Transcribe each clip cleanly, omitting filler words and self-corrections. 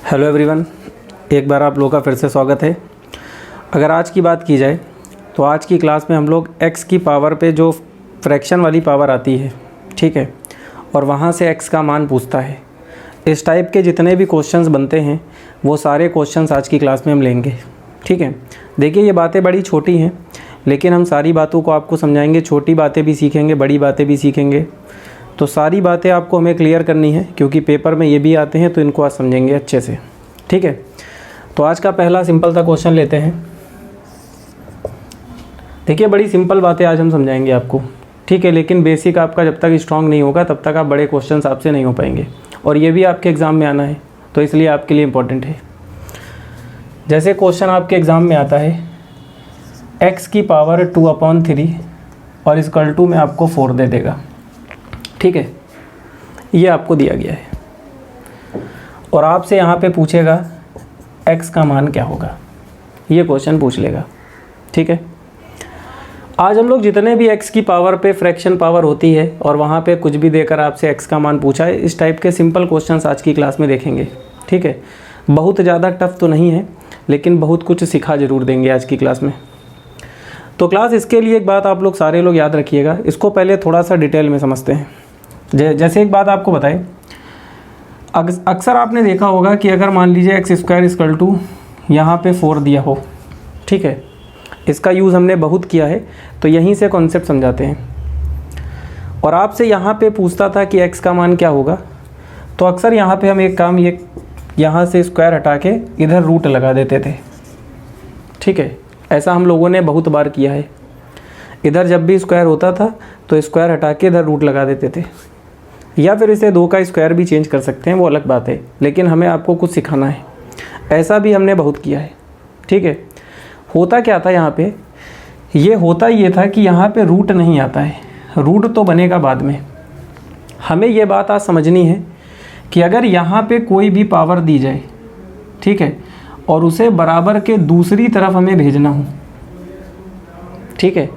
Hello everyone, एक बार आप लोगों का फिर से स्वागत है। अगर आज की बात की जाए तो आज की क्लास में हम लोग x की पावर पे जो फ्रैक्शन वाली पावर आती है, ठीक है, और वहाँ से x का मान पूछता है, इस टाइप के जितने भी क्वेश्चंस बनते हैं वो सारे क्वेश्चंस आज की क्लास में हम लेंगे। ठीक है, देखिए ये बातें बड़ी छोटी हैं लेकिन हम सारी बातों को आपको समझाएंगे। छोटी बातें भी सीखेंगे, बड़ी बातें भी सीखेंगे, तो सारी बातें आपको हमें क्लियर करनी है क्योंकि पेपर में ये भी आते हैं, तो इनको आज समझेंगे अच्छे से। ठीक है, तो आज का पहला सिंपल सा क्वेश्चन लेते हैं। देखिए बड़ी सिंपल बातें आज हम समझाएंगे आपको, ठीक है, लेकिन बेसिक आपका जब तक स्ट्रांग नहीं होगा तब तक आप बड़े क्वेश्चन आपसे नहीं हो पाएंगे, और ये भी आपके एग्ज़ाम में आना है तो इसलिए आपके लिए इम्पोर्टेंट है। जैसे क्वेश्चन आपके एग्ज़ाम में आता है x की पावर 2/3 और इक्वल टू में आपको 4 दे देगा। ठीक है, ये आपको दिया गया है और आपसे यहाँ पे पूछेगा x का मान क्या होगा, ये क्वेश्चन पूछ लेगा। ठीक है, आज हम लोग जितने भी x की पावर पे फ्रैक्शन पावर होती है और वहाँ पे कुछ भी देकर आपसे x का मान पूछा है, इस टाइप के सिंपल क्वेश्चंस आज की क्लास में देखेंगे। ठीक है, बहुत ज़्यादा टफ तो नहीं है लेकिन बहुत कुछ सिखा ज़रूर देंगे आज की क्लास में। तो क्लास इसके लिए एक बात आप लोग सारे लोग याद रखिएगा, इसको पहले थोड़ा सा डिटेल में समझते हैं। जैसे एक बात आपको बताएं, अक्सर आपने देखा होगा कि अगर मान लीजिए x² इक्वल टू यहाँ पे 4 दिया हो, ठीक है, इसका यूज़ हमने बहुत किया है तो यहीं से कॉन्सेप्ट समझाते हैं। और आपसे यहाँ पे पूछता था कि x का मान क्या होगा, तो अक्सर यहाँ पे हम एक काम ये यहाँ से स्क्वायर हटा के इधर रूट लगा देते थे। ठीक है, ऐसा हम लोगों ने बहुत बार किया है। इधर जब भी स्क्वायर होता था तो स्क्वायर हटा के इधर रूट लगा देते थे, या फिर इसे 2 का स्क्वायर भी चेंज कर सकते हैं, वो अलग बात है, लेकिन हमें आपको कुछ सिखाना है। ऐसा भी हमने बहुत किया है। ठीक है, होता क्या था यहाँ पे, ये होता ये था कि यहाँ पे रूट नहीं आता है, रूट तो बनेगा बाद में। हमें ये बात आज समझनी है कि अगर यहाँ पे कोई भी पावर दी जाए, ठीक है, और उसे बराबर के दूसरी तरफ हमें भेजना हो, ठीक है,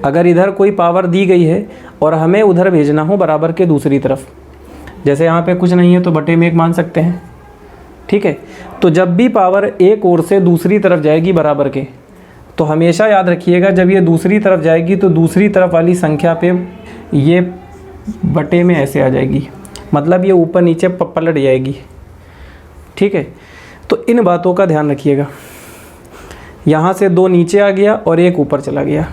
अगर इधर कोई पावर दी गई है और हमें उधर भेजना हो बराबर के दूसरी तरफ, जैसे यहाँ पे कुछ नहीं है तो बटे में 1 मान सकते हैं। ठीक है, तो जब भी पावर एक ओर से दूसरी तरफ जाएगी बराबर के, तो हमेशा याद रखिएगा जब ये दूसरी तरफ जाएगी तो दूसरी तरफ वाली संख्या पे ये बटे में ऐसे आ जाएगी, मतलब ये ऊपर नीचे पलट जाएगी। ठीक है, तो इन बातों का ध्यान रखिएगा। यहाँ से 2 नीचे आ गया और 1 ऊपर चला गया,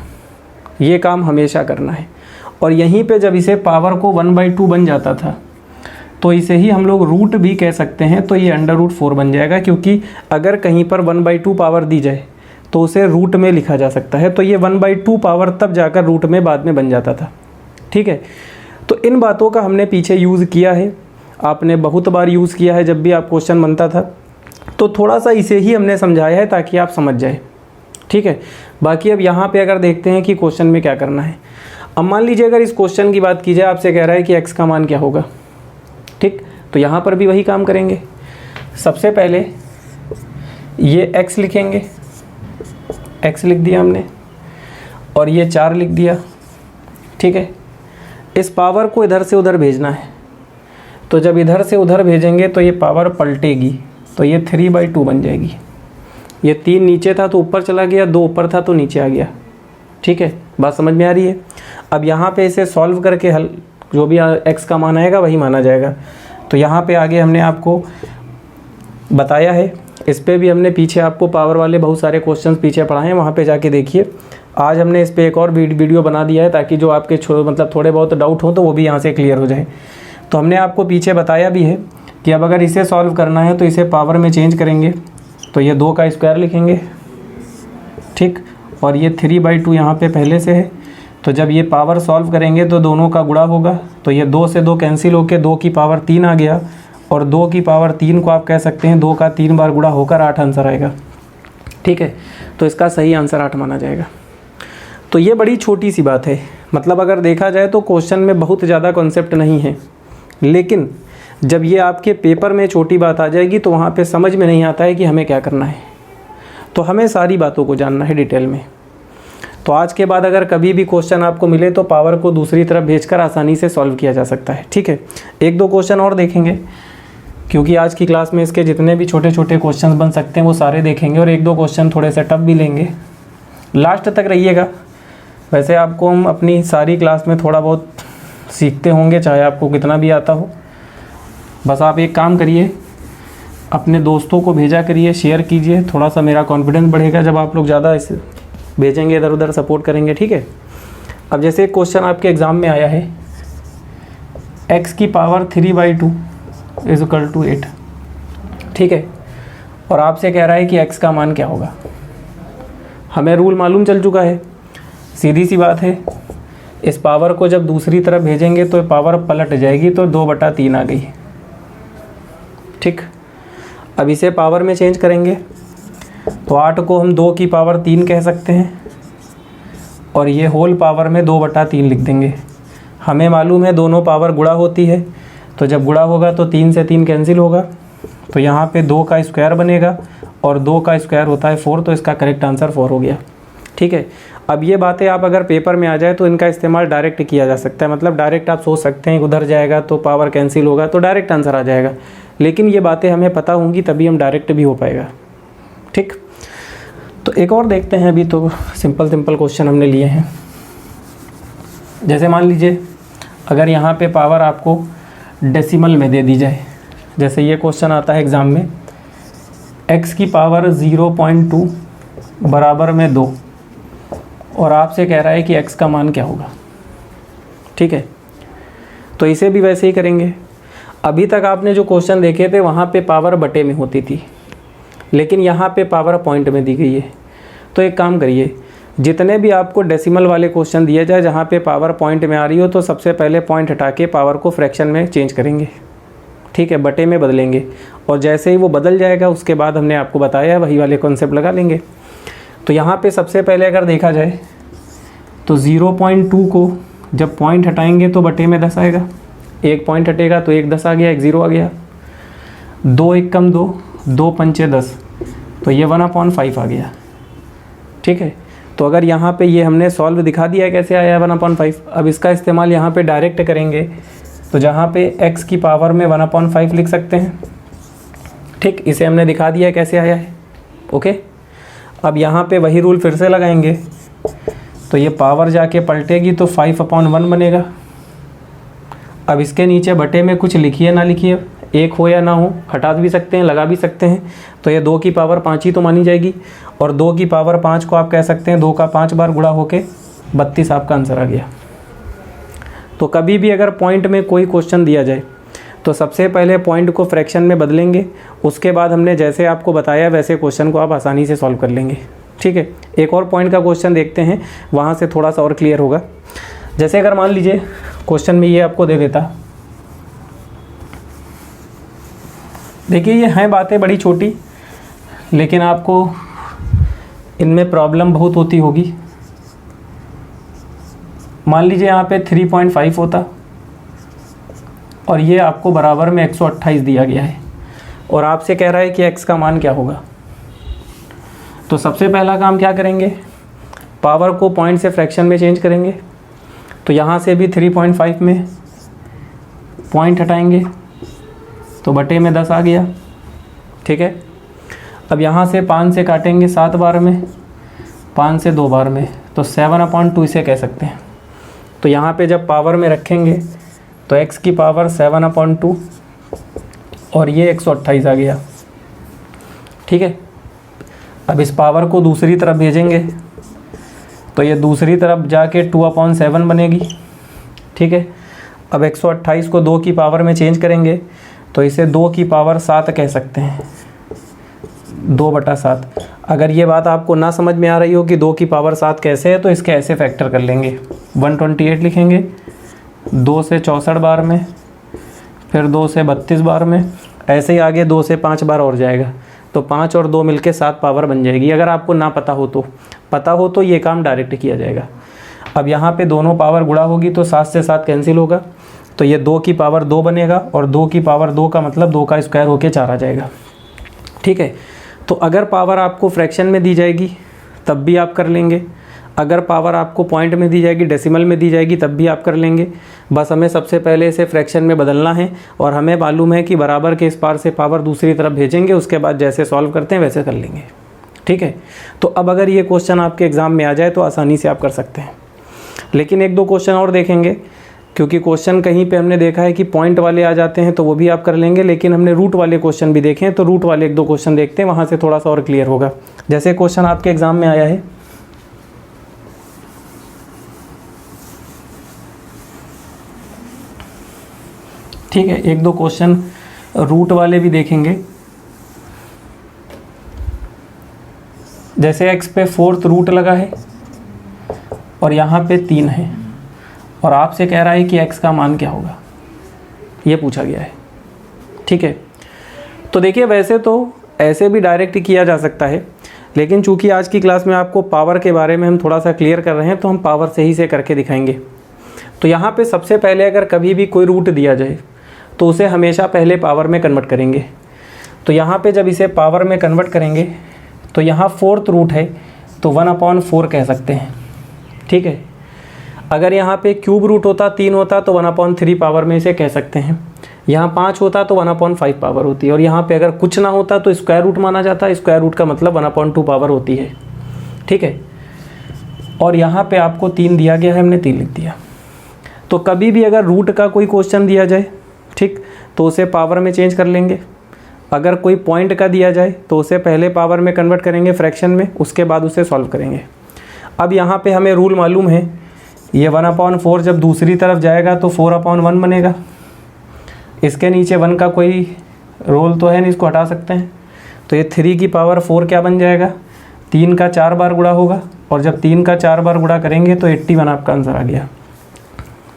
ये काम हमेशा करना है। और यहीं पे जब इसे पावर को 1/2 बन जाता था तो इसे ही हम लोग रूट भी कह सकते हैं, तो ये √4 बन जाएगा, क्योंकि अगर कहीं पर 1/2 पावर दी जाए तो उसे रूट में लिखा जा सकता है, तो ये 1/2 पावर तब जाकर रूट में बाद में बन जाता था। ठीक है, तो इन बातों का हमने पीछे यूज़ किया है, आपने बहुत बार यूज़ किया है जब भी आप क्वेश्चन बनता था, तो थोड़ा सा इसे ही हमने समझाया है ताकि आप समझ जाए। ठीक है, बाकी अब यहाँ पे अगर देखते हैं कि क्वेश्चन में क्या करना है। अब मान लीजिए अगर इस क्वेश्चन की बात की जाए, आपसे कह रहा है कि x का मान क्या होगा। ठीक, तो यहाँ पर भी वही काम करेंगे। सबसे पहले ये x लिखेंगे, x लिख दिया हमने, और ये 4 लिख दिया। ठीक है, इस पावर को इधर से उधर भेजना है, तो जब इधर से उधर भेजेंगे तो ये पावर पलटेगी, तो ये 3/2 बन जाएगी। ये 3 नीचे था तो ऊपर चला गया, 2 ऊपर था तो नीचे आ गया। ठीक है, बात समझ में आ रही है। अब यहाँ पे इसे सॉल्व करके हल जो भी x का मान आएगा वही माना जाएगा। तो यहाँ पे आगे हमने आपको बताया है, इस पे भी हमने पीछे आपको पावर वाले बहुत सारे क्वेश्चंस पीछे पढ़ाए हैं, वहाँ पे जाके देखिए। आज हमने इस पर एक और वीडियो बना दिया है ताकि जो आपके मतलब थोड़े बहुत डाउट हो तो वो भी यहाँ से क्लियर हो जाए। तो हमने आपको पीछे बताया भी है कि अब अगर इसे सॉल्व करना है तो इसे पावर में चेंज करेंगे, तो ये 2 का स्क्वायर लिखेंगे। ठीक, और ये 3/2 यहाँ पे पहले से है, तो जब ये पावर सॉल्व करेंगे तो दोनों का गुणा होगा, तो ये 2 से 2 कैंसिल होकर 2 की पावर 3 आ गया, और 2 की पावर 3 को आप कह सकते हैं 2 का 3 बार गुणा होकर 8 आंसर आएगा। ठीक है, तो इसका सही आंसर 8 माना जाएगा। तो ये बड़ी छोटी सी बात है, मतलब अगर देखा जाए तो क्वेश्चन में बहुत ज़्यादा कॉन्सेप्ट नहीं है, लेकिन जब ये आपके पेपर में छोटी बात आ जाएगी तो वहाँ पे समझ में नहीं आता है कि हमें क्या करना है। तो हमें सारी बातों को जानना है डिटेल में। तो आज के बाद अगर कभी भी क्वेश्चन आपको मिले तो पावर को दूसरी तरफ भेजकर आसानी से सॉल्व किया जा सकता है। ठीक है, 1-2 क्वेश्चन और देखेंगे। क्योंकि आज की क्लास में इसके जितने भी छोटे छोटे क्वेश्चन बन सकते हैं वो सारे देखेंगे और एक दो क्वेश्चन थोड़े से टफ भी लेंगे। लास्ट तक रहिएगा। वैसे आपको हम अपनी सारी क्लास में थोड़ा बहुत सीखते होंगे, चाहे आपको कितना भी आता हो। बस आप एक काम करिए, अपने दोस्तों को भेजा करिए, शेयर कीजिए, थोड़ा सा मेरा कॉन्फिडेंस बढ़ेगा जब आप लोग ज़्यादा इसे भेजेंगे, इधर उधर सपोर्ट करेंगे, ठीक है। अब जैसे एक क्वेश्चन आपके एग्ज़ाम में आया है, x की पावर 3/2 = 8, ठीक है, और आपसे कह रहा है कि x का मान क्या होगा। हमें रूल मालूम चल चुका है, सीधी सी बात है, इस पावर को जब दूसरी तरफ भेजेंगे तो पावर पलट जाएगी, तो 2/3 आ गई, ठीक। अब इसे पावर में चेंज करेंगे तो 8 को हम 2 की पावर 3 कह सकते हैं और ये होल पावर में 2/3 लिख देंगे। हमें मालूम है दोनों पावर गुणा होती है, तो जब गुणा होगा तो 3 से 3 कैंसिल होगा, तो यहाँ पे 2 का स्क्वायर बनेगा और 2 का स्क्वायर होता है 4, तो इसका करेक्ट आंसर 4 हो गया, ठीक है। अब ये बातें आप अगर पेपर में आ जाए तो इनका इस्तेमाल डायरेक्ट किया जा सकता है, मतलब डायरेक्ट आप सोच सकते हैं उधर जाएगा तो पावर कैंसिल होगा तो डायरेक्ट आंसर आ जाएगा, लेकिन ये बातें हमें पता होंगी तभी हम डायरेक्ट भी हो पाएगा, ठीक। तो एक और देखते हैं, अभी तो सिंपल क्वेश्चन हमने लिए हैं। जैसे मान लीजिए अगर यहाँ पे पावर आपको डेसिमल में दे दी जाए, जैसे ये क्वेश्चन आता है एग्ज़ाम में, x की पावर 0.2 बराबर में 2, और आपसे कह रहा है कि x का मान क्या होगा, ठीक है। तो इसे भी वैसे ही करेंगे। अभी तक आपने जो क्वेश्चन देखे थे वहाँ पे पावर बटे में होती थी, लेकिन यहाँ पे पावर पॉइंट में दी गई है। तो एक काम करिए, जितने भी आपको डेसिमल वाले क्वेश्चन दिए जाए जहाँ पे पावर पॉइंट में आ रही हो, तो सबसे पहले पॉइंट हटा के पावर को फ्रैक्शन में चेंज करेंगे, ठीक है, बटे में बदलेंगे, और जैसे ही वो बदल जाएगा उसके बाद हमने आपको बताया वही वाले कॉन्सेप्ट लगा लेंगे। तो यहाँ पे सबसे पहले अगर देखा जाए तो 0.2 को जब पॉइंट हटाएंगे तो बटे में 10 आएगा, एक पॉइंट हटेगा तो 1 10 आ गया, 1 0 आ गया, 2 1 कम 2, 2 पंचे 10, तो ये 1/5 आ गया, ठीक है। तो अगर यहाँ पे ये हमने सॉल्व दिखा दिया कैसे आया 1/5। अब इसका इस्तेमाल यहाँ पे डायरेक्ट करेंगे, तो जहाँ पे x की पावर में 1/5 लिख सकते हैं, ठीक, इसे हमने दिखा दिया कैसे आया है, ओके। अब यहाँ पे वही रूल फिर से लगाएंगे, तो ये पावर जाके पलटेगी तो 5/1 बनेगा। अब इसके नीचे बटे में कुछ लिखिए ना लिखिए, एक हो या ना हो, हटा भी सकते हैं, लगा भी सकते हैं, तो ये 2 की पावर 5 ही तो मानी जाएगी, और 2 की पावर 5 को आप कह सकते हैं 2 का 5 बार गुणा होके 32 आपका आंसर आ गया। तो कभी भी अगर पॉइंट में कोई क्वेश्चन दिया जाए तो सबसे पहले पॉइंट को फ्रैक्शन में बदलेंगे, उसके बाद हमने जैसे आपको बताया वैसे क्वेश्चन को आप आसानी से सॉल्व कर लेंगे, ठीक है। एक और पॉइंट का क्वेश्चन देखते हैं, वहाँ से थोड़ा सा और क्लियर होगा। जैसे अगर मान लीजिए क्वेश्चन में ये आपको दे देता, देखिए ये हैं बातें बड़ी छोटी, लेकिन आपको इनमें प्रॉब्लम बहुत होती होगी। मान लीजिए यहाँ पे 3.5 होता और ये आपको बराबर में 128 दिया गया है, और आपसे कह रहा है कि x का मान क्या होगा। तो सबसे पहला काम क्या करेंगे, पावर को पॉइंट से फ्रैक्शन में चेंज करेंगे। तो यहाँ से भी 3.5 में पॉइंट हटाएंगे तो बटे में 10 आ गया, ठीक है। अब यहाँ से 5 से काटेंगे 7 बार में, 5 से 2 बार में, तो 7/2 इसे कह सकते हैं। तो यहाँ पे जब पावर में रखेंगे तो x की पावर 7/2 और ये 128 आ गया, ठीक है। अब इस पावर को दूसरी तरफ भेजेंगे तो ये दूसरी तरफ जाके 2/7 बनेगी, ठीक है। अब 128 को 2 की पावर में चेंज करेंगे तो इसे 2 की पावर 7 कह सकते हैं, 2/7। अगर ये बात आपको ना समझ में आ रही हो कि 2 की पावर 7 कैसे है, तो इसके ऐसे फैक्टर कर लेंगे, 128 लिखेंगे 2 से 64 बार में, फिर 2 से 32 बार में, ऐसे ही आगे 2 से 5 बार और जाएगा, तो 5 और 2 मिलके 7 पावर बन जाएगी। अगर आपको ना पता हो तो ये काम डायरेक्ट किया जाएगा। अब यहाँ पे दोनों पावर गुणा होगी तो 7 से 7 कैंसिल होगा, तो ये 2 की पावर 2 बनेगा, और 2 की पावर 2 का मतलब 2 का स्क्वायर होके 4 आ जाएगा, ठीक है। तो अगर पावर आपको फ्रैक्शन में दी जाएगी तब भी आप कर लेंगे, अगर पावर आपको पॉइंट में दी जाएगी, डेसिमल में दी जाएगी, तब भी आप कर लेंगे। बस हमें सबसे पहले इसे फ्रैक्शन में बदलना है और हमें मालूम है कि बराबर के इस पार से पावर दूसरी तरफ भेजेंगे, उसके बाद जैसे सॉल्व करते हैं वैसे कर लेंगे। ठीक है, तो अब अगर ये क्वेश्चन आपके एग्ज़ाम में आ जाए तो आसानी से आप कर सकते हैं। लेकिन एक दो क्वेश्चन और देखेंगे, क्योंकि क्वेश्चन कहीं पे हमने देखा है कि पॉइंट वाले आ जाते हैं तो वो भी आप कर लेंगे, लेकिन हमने रूट वाले क्वेश्चन भी देखे हैं, तो रूट वाले एक दो क्वेश्चन देखते हैं, वहाँ से थोड़ा सा और क्लियर होगा। जैसे क्वेश्चन आपके एग्ज़ाम में आया है, ठीक है, एक दो क्वेश्चन रूट वाले भी देखेंगे। जैसे x पे 4th रूट लगा है और यहाँ पे 3 है और आपसे कह रहा है कि x का मान क्या होगा, ये पूछा गया है। ठीक है, तो देखिए वैसे तो ऐसे भी डायरेक्ट किया जा सकता है, लेकिन चूंकि आज की क्लास में आपको पावर के बारे में हम थोड़ा सा क्लियर कर रहे हैं तो हम पावर से ही से करके दिखाएंगे। तो यहाँ पे सबसे पहले अगर कभी भी कोई रूट दिया जाए तो उसे हमेशा पहले पावर में कन्वर्ट करेंगे। तो यहाँ पे जब इसे पावर में कन्वर्ट करेंगे तो यहाँ 4th रूट है तो 1/4 कह सकते हैं। ठीक है, अगर यहाँ पे क्यूब रूट होता 3 होता तो 1/3 पावर में इसे कह सकते हैं। यहाँ 5 होता तो 1/5 पावर होती है, और यहाँ पे अगर कुछ ना होता तो स्क्वायर रूट माना जाता है। स्क्वायर रूट का मतलब 1/2 पावर होती है। ठीक है, और यहाँ पे आपको 3 दिया गया है, हमने 3 लिख दिया। तो कभी भी अगर रूट का कोई क्वेश्चन दिया जाए, ठीक, तो उसे पावर में चेंज कर लेंगे। अगर कोई पॉइंट का दिया जाए तो उसे पहले पावर में कन्वर्ट करेंगे फ्रैक्शन में, उसके बाद उसे सॉल्व करेंगे। अब यहाँ पे हमें रूल मालूम है, ये 1/4 जब दूसरी तरफ जाएगा तो 4/1 बनेगा। इसके नीचे 1 का कोई रोल तो है नहीं, इसको हटा सकते हैं। तो ये 3 की पावर 4 क्या बन जाएगा, 3 का 4 बार गुणा होगा, और जब 3 का 4 बार गुणा करेंगे तो 81 आपका आंसर आ गया।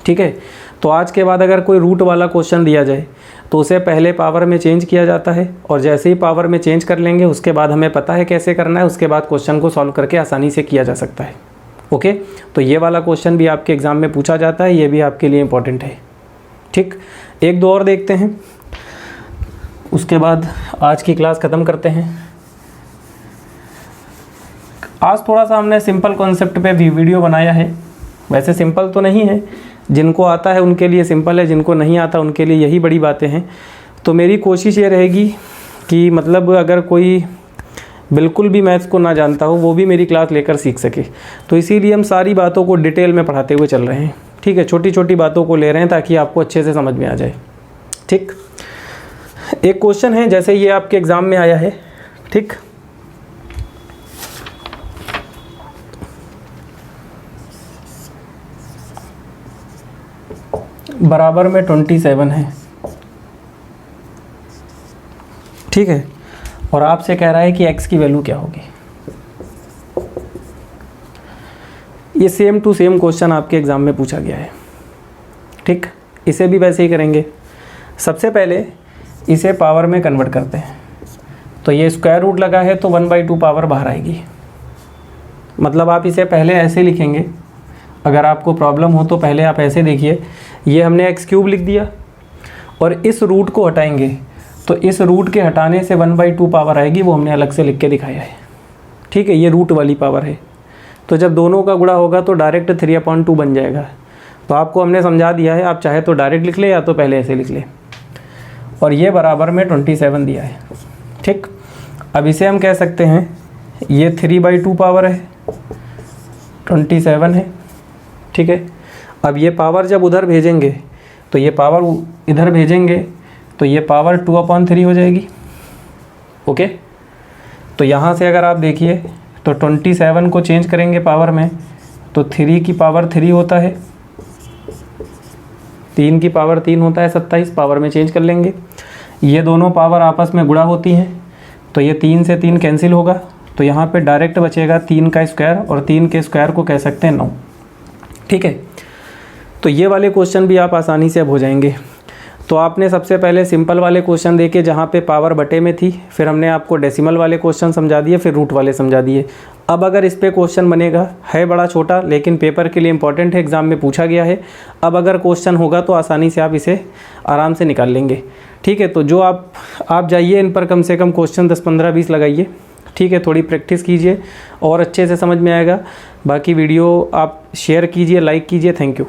ठीक है, तो आज के बाद अगर कोई रूट वाला क्वेश्चन दिया जाए तो उसे पहले पावर में चेंज किया जाता है, और जैसे ही पावर में चेंज कर लेंगे उसके बाद हमें पता है कैसे करना है, उसके बाद क्वेश्चन को सॉल्व करके आसानी से किया जा सकता है। ओके, तो ये वाला क्वेश्चन भी आपके एग्ज़ाम में पूछा जाता है, ये भी आपके लिए इम्पोर्टेंट है। ठीक, एक दो और देखते हैं, उसके बाद आज की क्लास ख़त्म करते हैं। आज थोड़ा सा हमने सिंपल कॉन्सेप्ट पे भी वीडियो बनाया है। वैसे सिंपल तो नहीं है, जिनको आता है उनके लिए सिंपल है, जिनको नहीं आता उनके लिए यही बड़ी बातें हैं। तो मेरी कोशिश ये रहेगी कि मतलब अगर कोई बिल्कुल भी मैथ्स को ना जानता हो वो भी मेरी क्लास लेकर सीख सके, तो इसीलिए हम सारी बातों को डिटेल में पढ़ाते हुए चल रहे हैं। ठीक है, छोटी छोटी बातों को ले रहे हैं ताकि आपको अच्छे से समझ में आ जाए। ठीक, एक क्वेश्चन है, जैसे ये आपके एग्ज़ाम में आया है। ठीक, बराबर में 27 है। ठीक है, और आपसे कह रहा है कि x की वैल्यू क्या होगी। ये सेम टू सेम क्वेश्चन आपके एग्ज़ाम में पूछा गया है। ठीक, इसे भी वैसे ही करेंगे। सबसे पहले इसे पावर में कन्वर्ट करते हैं। तो ये स्क्वायर रूट लगा है तो 1/2 पावर बाहर आएगी। मतलब आप इसे पहले ऐसे लिखेंगे, अगर आपको प्रॉब्लम हो तो पहले आप ऐसे देखिए, ये हमने x³ लिख दिया और इस रूट को हटाएंगे तो इस रूट के हटाने से 1/2 पावर आएगी, वो हमने अलग से लिख के दिखाया है। ठीक है, ये रूट वाली पावर है। तो जब दोनों का गुणा होगा तो डायरेक्ट 3/2 बन जाएगा। तो आपको हमने समझा दिया है, आप चाहे तो डायरेक्ट लिख ले या तो पहले ऐसे लिख ले। और ये बराबर में 27 दिया है। ठीक, अब इसे हम कह सकते हैं ये 3/2 पावर है, 27 है। ठीक है, अब ये पावर जब उधर भेजेंगे तो ये पावर इधर भेजेंगे तो ये पावर 2/3 हो जाएगी। ओके, तो यहाँ से अगर आप देखिए तो 27 को चेंज करेंगे पावर में तो 3 की पावर 3 होता है, 3 की पावर 3 होता है 27, पावर में चेंज कर लेंगे। ये दोनों पावर आपस में गुणा होती हैं तो ये 3 से 3 कैंसिल होगा, तो यहाँ पे डायरेक्ट बचेगा 3 का स्क्वायर, और 3 के स्क्वायर को कह सकते हैं 9। ठीक है, तो ये वाले क्वेश्चन भी आप आसानी से अब हो जाएंगे। तो आपने सबसे पहले सिंपल वाले क्वेश्चन देखे जहाँ पे पावर बटे में थी, फिर हमने आपको डेसिमल वाले क्वेश्चन समझा दिए, फिर रूट वाले समझा दिए। अब अगर इस पे क्वेश्चन बनेगा, है बड़ा छोटा लेकिन पेपर के लिए इंपॉर्टेंट है, एग्ज़ाम में पूछा गया है। अब अगर क्वेश्चन होगा तो आसानी से आप इसे आराम से निकाल लेंगे। ठीक है, तो जो आप जाइए इन पर कम से कम क्वेश्चन 10, 15, 20 लगाइए। ठीक है, थोड़ी प्रैक्टिस कीजिए और अच्छे से समझ में आएगा। बाकी वीडियो आप शेयर कीजिए, लाइक कीजिए। Thank you.